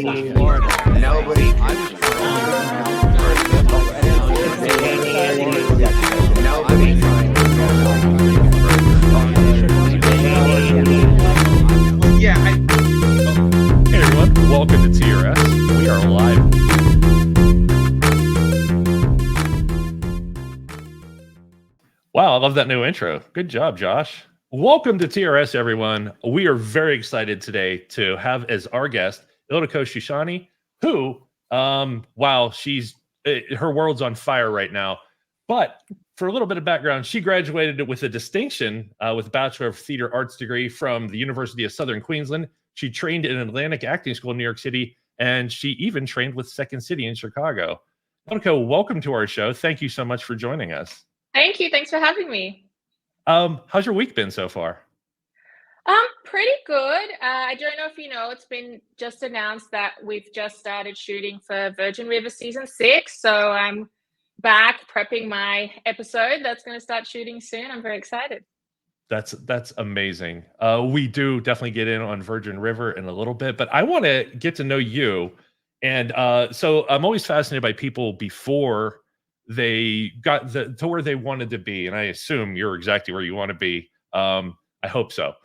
Florida. Nobody. I was Hey everyone, welcome to TRS. We are live. Wow, I love that new intro. Good job, Josh. Welcome to TRS, everyone. We are very excited today to have as our guest Ildiko Susany, who, wow, her world's on fire right now. But for a little bit of background, she graduated with a distinction with a Bachelor of Theater Arts degree from the University of Southern Queensland. She trained in Atlantic Acting School in New York City, and she even trained with Second City in Chicago. Ildiko, welcome to our show. Thank you so much for joining us. Thank you. Thanks for having me. How's your week been so far? Pretty good. I don't know if you know, it's been just announced that we've just started shooting for Virgin River season 6. So I'm back prepping my episode that's going to start shooting soon. I'm very excited. That's amazing. We do definitely get in on Virgin River in a little bit, but I want to get to know you. And so I'm always fascinated by people before they got to where they wanted to be. And I assume you're exactly where you want to be. I hope so.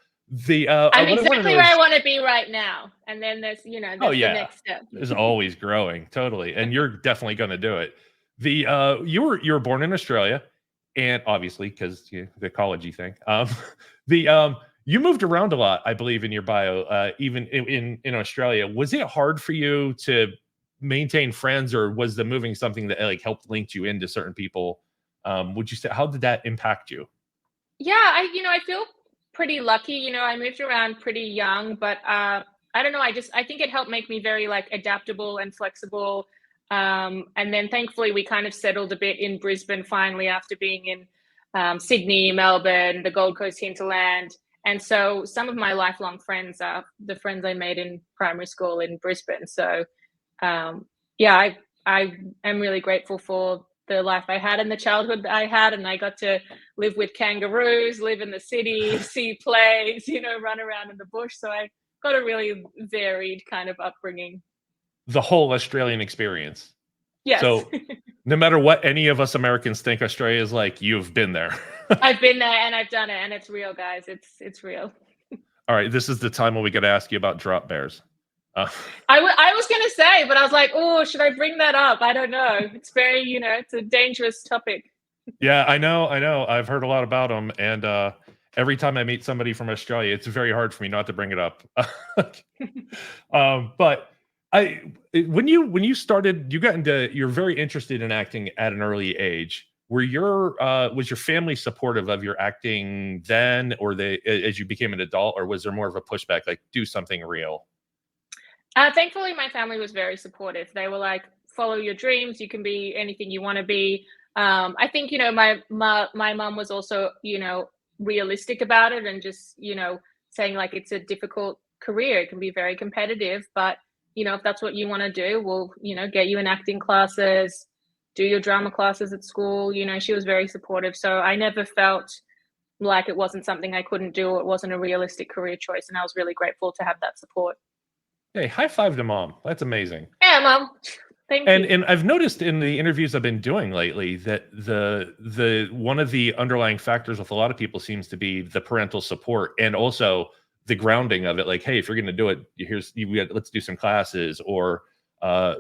I'm exactly where I want to be right now. And then there's, the next step. Is always growing. Totally. And you're definitely going to do it. You were born in Australia, and obviously because the ecology thing. You moved around a lot, I believe, in your bio, even in Australia. Was it hard for you to maintain friends, or was the moving something that like helped link you into certain people? Would you say, how did that impact you? Yeah, I feel pretty lucky. I moved around pretty young, but I don't know. I think it helped make me very like adaptable and flexible. And then thankfully we kind of settled a bit in Brisbane finally after being in Sydney, Melbourne, the Gold Coast hinterland. And so some of my lifelong friends are the friends I made in primary school in Brisbane. So I am really grateful for the life I had and the childhood that I had. And I got to live with kangaroos, live in the city, see plays, run around in the bush. So I got a really varied kind of upbringing. The whole Australian experience. Yes. So no matter what any of us Americans think Australia is like, you've been there. I've been there and I've done it, and it's real, guys. It's real. All right, this is the time when we got to ask you about drop bears. I was going to say, but I was like, oh, should I bring that up? I don't know. It's very, it's a dangerous topic. Yeah, I know. I've heard a lot about them, and every time I meet somebody from Australia, it's very hard for me not to bring it up. But when you started, you're very interested in acting at an early age. Was your family supportive of your acting then, or as you became an adult, or was there more of a pushback, like do something real? Thankfully, my family was very supportive. They were like, follow your dreams. You can be anything you want to be. I think, my mom was also, realistic about it and just, saying like, it's a difficult career. It can be very competitive, but if that's what you want to do, we'll, get you in acting classes, do your drama classes at school. She was very supportive. So I never felt like it wasn't something I couldn't do. It wasn't a realistic career choice. And I was really grateful to have that support. Hey, high five to mom. That's amazing. Yeah, Mom. Thank you. And I've noticed in the interviews I've been doing lately that the one of the underlying factors with a lot of people seems to be the parental support, and also the grounding of it. Like, hey, if you're going to do it, let's do some classes. Or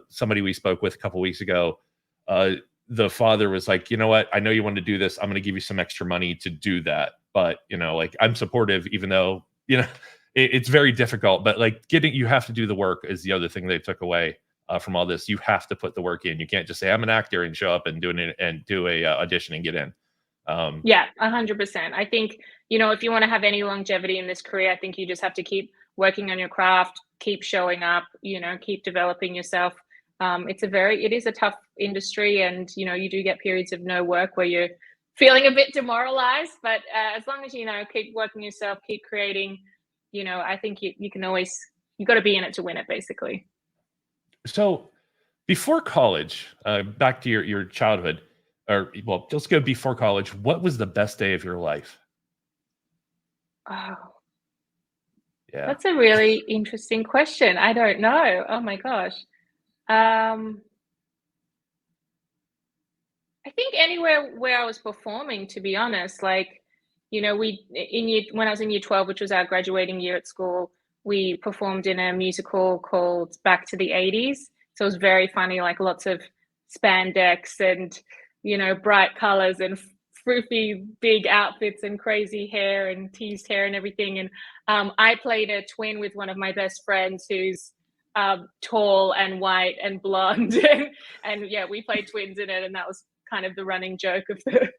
somebody we spoke with a couple weeks ago, the father was like, you know what? I know you want to do this. I'm going to give you some extra money to do that. But like I'm supportive, even though it's very difficult. But like you have to do the work is the other thing they took away from all this. You have to put the work in. You can't just say I'm an actor and show up and do a audition and get in. Yeah, 100%. I think, if you want to have any longevity in this career, I think you just have to keep working on your craft, keep showing up, keep developing yourself. It is a tough industry, and, you do get periods of no work where you're feeling a bit demoralized, but as long as, keep working yourself, keep creating, I think you got to be in it to win it, basically. So before college, back to your childhood, let's go before college. What was the best day of your life? Oh, Yeah. That's a really interesting question. I don't know. Oh my gosh. Um, I think anywhere where I was performing, to be honest, like, we in year when I was in year 12, which was our graduating year at school, we performed in a musical called Back to the 80s. So it was very funny, like lots of spandex and, bright colors and froofy big outfits and crazy hair and teased hair and everything. And I played a twin with one of my best friends who's tall and white and blonde. And yeah, we played twins in it, and that was kind of the running joke of the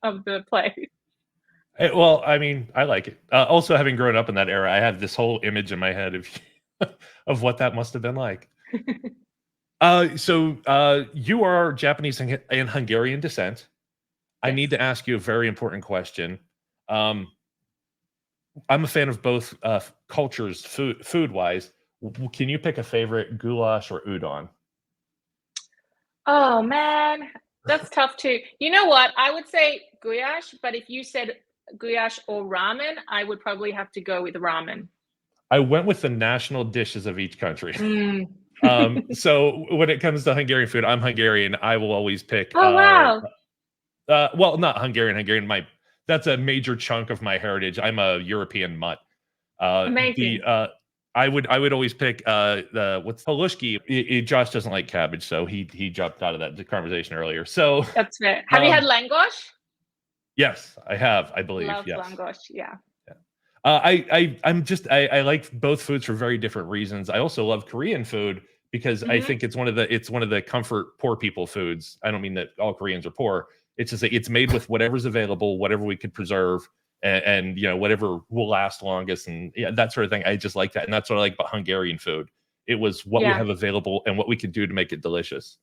of the play. Well, I mean, I like it. Also, having grown up in that era, I had this whole image in my head of of what that must have been like. So you are Japanese and Hungarian descent. I need to ask you a very important question. I'm a fan of both cultures, food wise. Can you pick a favorite, goulash or udon? Oh man, that's tough too. You know what? I would say goulash, but if you said goulash or ramen, I would probably have to go with ramen. I went with the national dishes of each country. Mm. So when it comes to Hungarian food, I'm Hungarian. I will always pick. Oh wow. Well, not Hungarian. Hungarian. That's a major chunk of my heritage. I'm a European mutt. Amazing. I would always pick the what's Halushki. Josh doesn't like cabbage, so he jumped out of that conversation earlier. So that's fair. Have you had langosh? Yes, I have. I believe. Love yes. langosh. Yeah. I like both foods for very different reasons. I also love Korean food because I think it's one of the comfort poor people foods. I don't mean that all Koreans are poor. It's just that it's made with whatever's available, whatever we could preserve, and whatever will last longest, and that sort of thing. I just like that, and that's what I like about Hungarian food. It was what we have available and what we could do to make it delicious.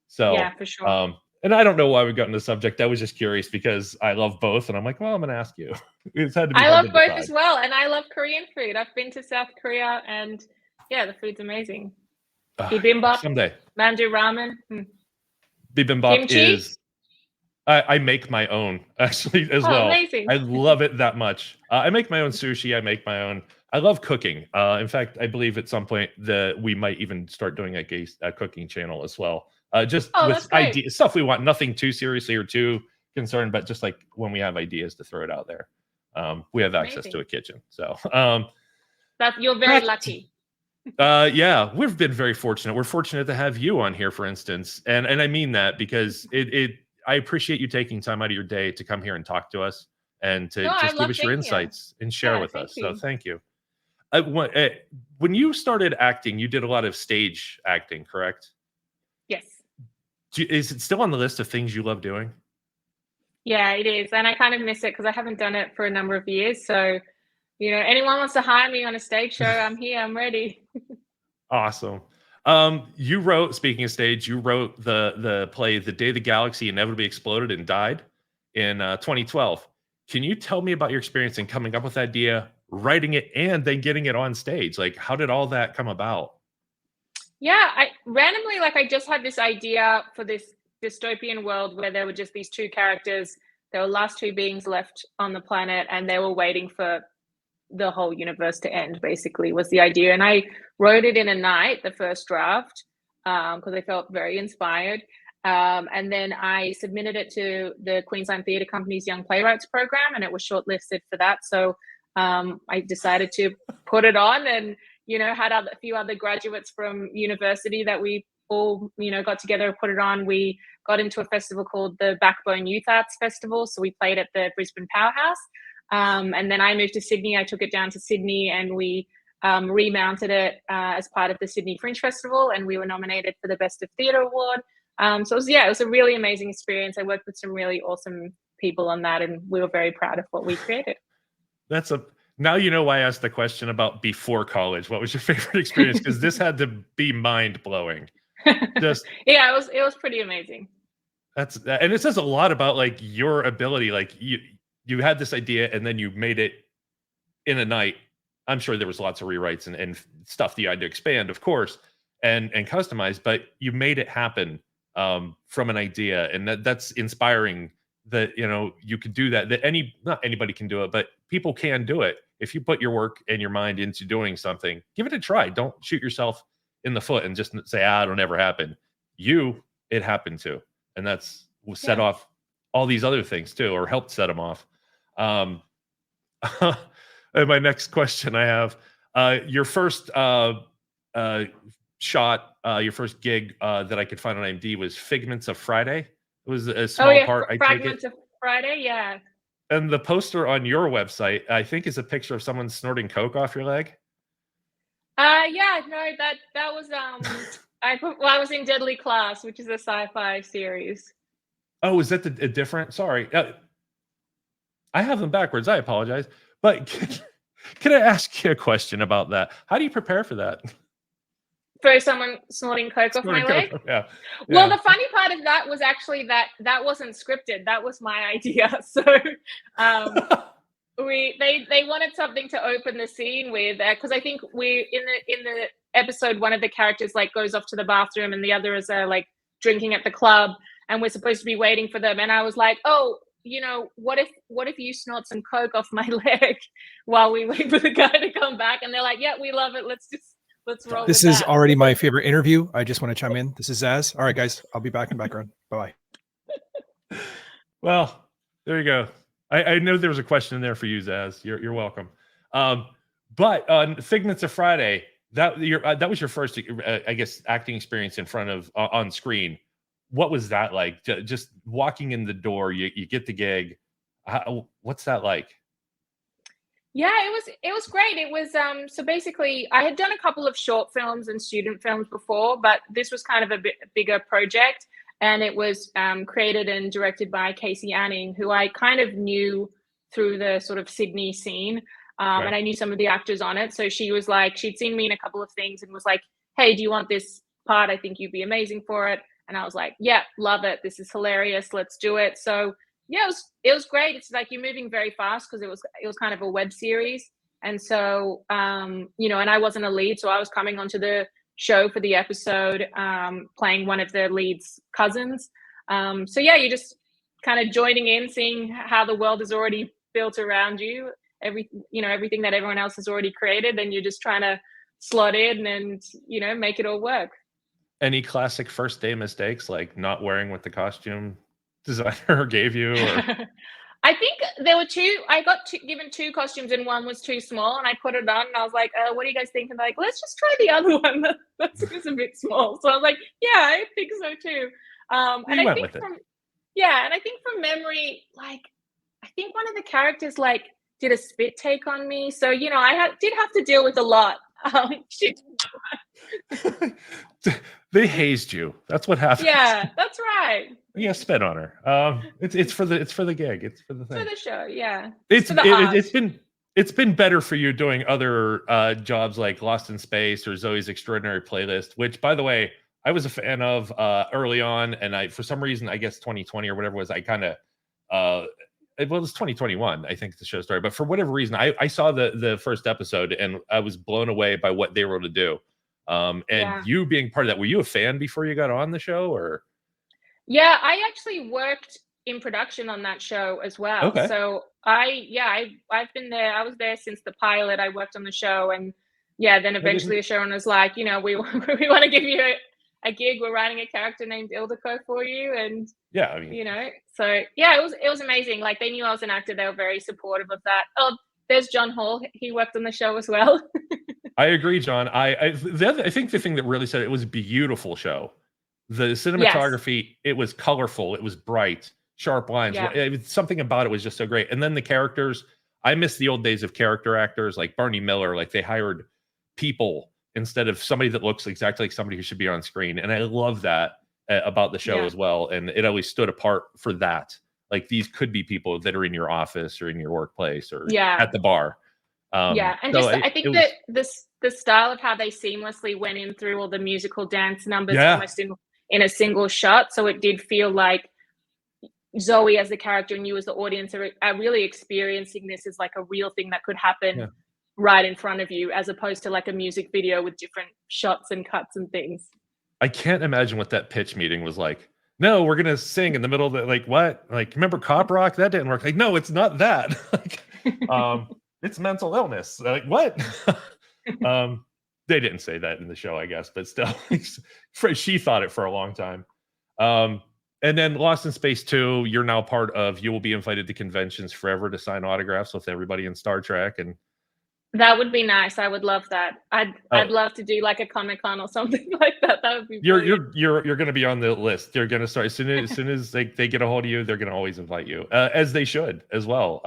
So yeah, for sure. And I don't know why we got into the subject. I was just curious because I love both, and I'm like, well, I'm going to ask you. It's had to be I love both as well, and I love Korean food. I've been to South Korea, and yeah, the food's amazing. Bibimbap, someday. mandu ramen, Bibimbap kimchi? is. I make my own actually as well. Amazing. I love it that much. I make my own sushi. I make my own. I love cooking. In fact, I believe at some point that we might even start doing a cooking channel as well. Just with ideas, stuff we want, nothing too seriously or too concerned, but just like when we have ideas to throw it out there. We have access to a kitchen. So you're very lucky. Yeah, we've been very fortunate. We're fortunate to have you on here, for instance. And I mean that because I appreciate you taking time out of your day to come here and talk to us and to just give us your insights and share with us. So thank you. When you started acting, you did a lot of stage acting, correct? Yes. Is it still on the list of things you love doing? Yeah, it is. And I kind of miss it because I haven't done it for a number of years. So, anyone wants to hire me on a stage show, I'm here, I'm ready. Awesome. Speaking of stage, you wrote the play The Day the Galaxy Inevitably Exploded and Died in 2012. Can you tell me about your experience in coming up with the idea, writing it, and then getting it on stage? Like, how did all that come about? Yeah, I randomly, I just had this idea for this dystopian world where there were just these two characters. There were last two beings left on the planet, and they were waiting for the whole universe to end, basically, was the idea. And I wrote it in a night, the first draft, because I felt very inspired. And then I submitted it to the Queensland Theatre Company's Young Playwrights program, and it was shortlisted for that. So I decided to put it on, and had a few other graduates from university that we all got together and put it on. We got into a festival called the Backbone Youth Arts Festival, so we played at the Brisbane Powerhouse. And then I moved to Sydney. I took it down to Sydney, and we remounted it as part of the Sydney Fringe Festival, and we were nominated for the Best of Theatre Award. So it was a really amazing experience. I worked with some really awesome people on that, and we were very proud of what we created. Now you know why I asked the question about before college. What was your favorite experience? Because this had to be mind blowing. Yeah, it was pretty amazing. And it says a lot about your ability. You had this idea and then you made it in a night. I'm sure there was lots of rewrites and stuff that you had to expand, of course, and customize, but you made it happen from an idea, and that's inspiring that, you know, you could do that, not anybody can do it, but people can do it. If you put your work and your mind into doing something, give it a try. Don't shoot yourself in the foot and just say, it'll never happen. It happened to. And that's set off all these other things too, or helped set them off. And my next question I have, your first shot, your first gig that I could find on IMDb was Figments of Friday. It was a small part. I take it. Fragments of Friday, yeah. And the poster on your website, I think, is a picture of someone snorting coke off your leg. Yeah, no, that was I was in Deadly Class, which is a sci-fi series. Oh, is that a different? Sorry, I have them backwards. I apologize, but can I ask you a question about that? How do you prepare for that? For someone snorting coke off my leg? Yeah. Well, the funny part of that was actually that wasn't scripted. That was my idea. So they wanted something to open the scene with, because I think we in the episode, one of the characters like goes off to the bathroom and the other is like drinking at the club, and we're supposed to be waiting for them. And I was like, oh, you know, what if you snort some coke off my leg while we wait for the guy to come back? And they're like, yeah, we love it. Let's roll. This is already my favorite interview. I just want to chime in. This is Zaz. All right, guys, I'll be back in the background. Bye. Well, there you go. I know there was a question in there for you, Zaz. You're welcome. But on Figments of Friday, that was your first, I guess, acting experience in front of on screen. What was that like? Just walking in the door, you get the gig. What's that like? Yeah, it was great. It was so basically I had done a couple of short films and student films before, but this was kind of a bit bigger project, and it was created and directed by Casey Anning, who I kind of knew through the sort of Sydney scene, Right. and I knew some of the actors on it. So she was like, she'd seen me in a couple of things and was like, "Hey, do you want this part? I think you'd be amazing for it." And I was like, "Yeah, love it. This is hilarious. Let's do it." So yeah, it was great. It's like you're moving very fast because it was kind of a web series. And so, you know, and I wasn't a lead, so I was coming onto the show for the episode, playing one of the lead's cousins. So yeah, you're just kind of joining in, seeing how the world is already built around you, everything that everyone else has already created, and you're just trying to slot in and, you know, make it all work. Any classic first day mistakes, like not wearing what the costume designer gave you? Or... I think there were two. I got given two costumes, and one was too small, and I put it on, and I was like, "What do you guys think?" And they're like, "Let's just try the other one. That's just a bit small." So I was like, "Yeah, I think so too." And I think from memory, like I think one of the characters like did a spit take on me, so you know I did have to deal with a lot. They hazed you. That's what happened. Yeah, that's right. Yeah, spit on her. It's for the gig. It's for the thing. For the show, yeah. It's been better for you doing other jobs like Lost in Space or Zoe's Extraordinary Playlist, which, by the way, I was a fan of early on, and I, for some reason, I guess 2020 or whatever it was, I kind of it was 2021, I think the show started, but for whatever reason, I saw the first episode and I was blown away by what they were able to do. You being part of that, were you a fan before you got on the show, or? Yeah, I actually worked in production on that show as well. Okay. So I've been there. I was there since the pilot. I worked on the show, and yeah, then eventually the showrunner was like, you know, we want to give you a gig. We're writing a character named Ildiko for you, and yeah, I mean, you know, so yeah, it was amazing. Like they knew I was an actor. They were very supportive of that. Oh, there's John Hall. He worked on the show as well. I agree, John. I think the thing that really said it was a beautiful show. The cinematography, It was colorful, it was bright, sharp lines. Yeah. Something about it was just so great. And then the characters, I miss the old days of character actors like Barney Miller. Like they hired people instead of somebody that looks exactly like somebody who should be on screen. And I love that about the show as well. And it always stood apart for that. Like these could be people that are in your office or in your workplace or at the bar. And so I think that the style of how they seamlessly went in through all the musical dance numbers almost in a single shot. So it did feel like Zoe as the character and you as the audience are really experiencing this as like a real thing that could happen right in front of you, as opposed to like a music video with different shots and cuts and things. I can't imagine what that pitch meeting was like. no, we're gonna sing in the middle of the like what? Like, remember Cop Rock? That didn't work. Like, no, it's not that. Like, it's mental illness. Like, what? They didn't say that in the show, I guess, but still, she thought it for a long time. And then Lost in Space 2, you're now part of. You will be invited to conventions forever to sign autographs with everybody in Star Trek, and That would be nice. I would love that. I'd love to do like a Comic-Con or something like that. That would be brilliant. you're going to be on the list. You're going to start as soon as they get a hold of you. They're going to always invite you, as they should as well.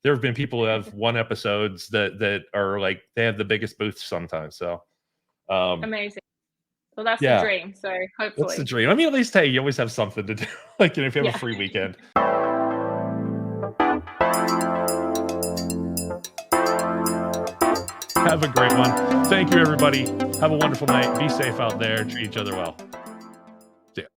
There have been people who have won episodes that are like they have the biggest booths sometimes. So Amazing. Well, that's yeah. the dream. So hopefully, that's the dream. I mean, at least hey, you always have something to do. Like, if you have a free weekend. Have a great one. Thank you, everybody. Have a wonderful night. Be safe out there. Treat each other well.